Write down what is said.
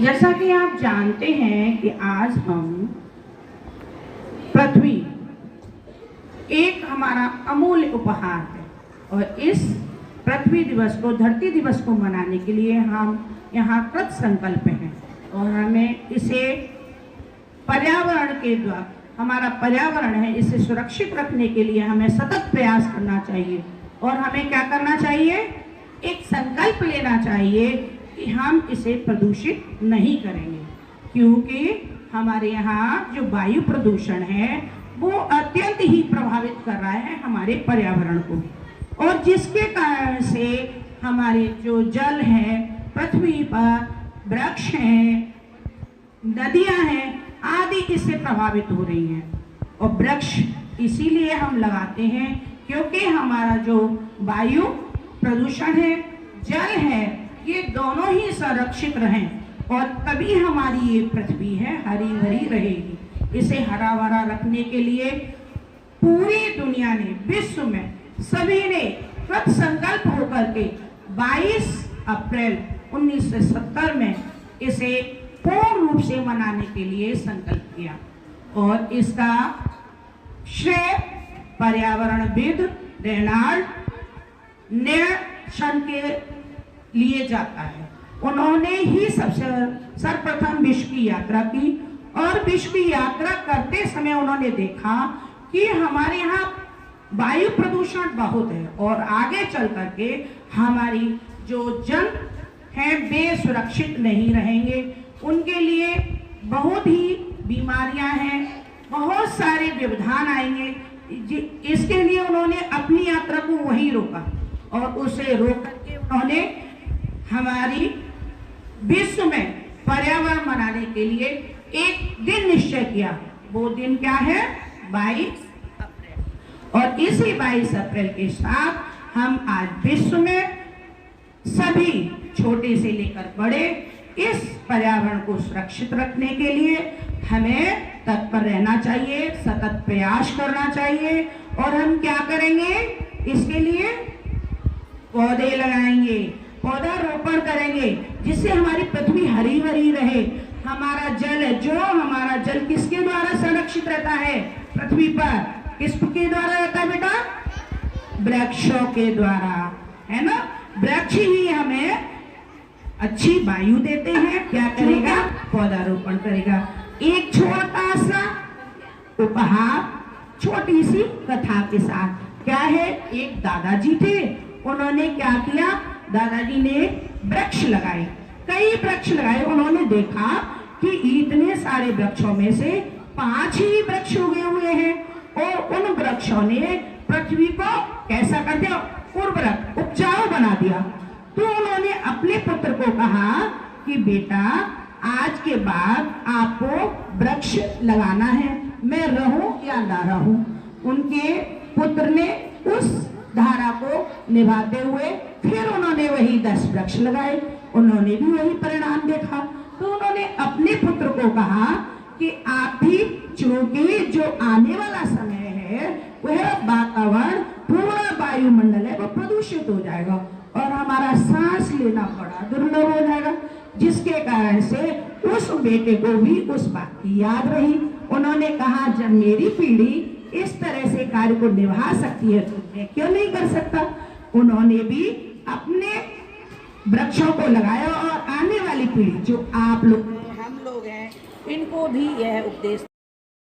जैसा कि आप जानते हैं कि आज हम पृथ्वी एक हमारा अमूल्य उपहार है और इस पृथ्वी दिवस को, धरती दिवस को मनाने के लिए हम यहाँ कृत संकल्प हैं और हमें इसे पर्यावरण के द्वारा, हमारा पर्यावरण है, इसे सुरक्षित रखने के लिए हमें सतत प्रयास करना चाहिए। और हमें क्या करना चाहिए? एक संकल्प लेना चाहिए कि हम इसे प्रदूषित नहीं करेंगे, क्योंकि हमारे यहाँ जो वायु प्रदूषण है वो अत्यंत ही प्रभावित कर रहा है हमारे पर्यावरण को, और जिसके कारण से हमारे जो जल है, पृथ्वी पर वृक्ष हैं, नदियां हैं आदि इससे प्रभावित हो रही हैं। और वृक्ष इसीलिए हम लगाते हैं क्योंकि हमारा जो वायु प्रदूषण है, जल है, ये दोनों ही संरक्षित रहें और तभी हमारी ये पृथ्वी है हरी भरी रहेगी। इसे हरा भरा रखने के लिए पूरी दुनिया ने, विश्व में सभी ने कृत संकल्प होकर के 22 अप्रैल 1970 में इसे पूर्ण रूप से मनाने के लिए संकल्प किया। और इसका श्रेय पर्यावरणविद रेनाल्ड नेल्सन के लिए जाता है। उन्होंने ही सबसे सर्वप्रथम विश्व की यात्रा की और विश्व की यात्रा करते समय उन्होंने देखा कि हमारे यहाँ वायु प्रदूषण बहुत है और आगे चल करके हमारी जो जन हैं वे सुरक्षित नहीं रहेंगे, उनके लिए बहुत ही बीमारियां हैं, बहुत सारे व्यवधान आएंगे। इसके लिए उन्होंने अपनी यात्रा को वहीं रोका और उसे रोक करके उन्होंने हमारी विश्व में पर्यावरण मनाने के लिए एक दिन निश्चय किया। वो दिन क्या है? 22 अप्रैल। और इसी 22 अप्रैल के साथ हम आज विश्व में सभी छोटे से लेकर बड़े इस पर्यावरण को सुरक्षित रखने के लिए हमें तत्पर रहना चाहिए, सतत प्रयास करना चाहिए। और हम क्या करेंगे? इसके लिए पौधे लगाएंगे, पौधारोपण करेंगे, जिससे हमारी पृथ्वी हरी भरी रहे। हमारा जल है, जो हमारा जल किसके द्वारा संरक्षित रहता है पृथ्वी पर? किसके द्वारा रहता है बेटा? वृक्षों के द्वारा, है ना। वृक्ष ही हमें अच्छी वायु देते हैं। क्या करेगा? पौधारोपण करेगा। एक छोटा सा उपहार, छोटी सी कथा के साथ। क्या है? एक दादाजी थे, उन्होंने क्या किया? दादाजी ने वृक्ष लगाए, कई वृक्ष लगाए। उन्होंने देखा कि इतने सारे वृक्षों में से 5 ही वृक्ष उगे हुए हैं और उन वृक्षों ने पृथ्वी को कैसा कर दिया? उर्वरक, उपजाऊ बना दिया। तो उन्होंने अपने पुत्र को कहा कि बेटा, आज के बाद आपको वृक्ष लगाना है, मैं रहूं या ना रहूं। उनके पुत्र ने उस धारा को निभाते हुए फिर उन्होंने वही 10 वृक्ष लगाए। उन्होंने भी वही परिणाम देखा। तो उन्होंने अपने पुत्र को कहा कि आप भी, चूंकि जो आने वाला समय है वह वातावरण, पूरा वायुमंडल है वो प्रदूषित हो जाएगा और हमारा सांस लेना बड़ा दुर्लभ हो जाएगा। जिसके कारण से उस बेटे को भी उस बात की याद रही। उन्होंने कहा, जब मेरी पीढ़ी इस तरह से कार्य को निभा सकती है तो मैं क्यों नहीं कर सकता। उन्होंने भी अपने वृक्षों को लगाया और आने वाली पीढ़ी, जो आप लोग, हम लोग हैं, इनको भी यह उपदेश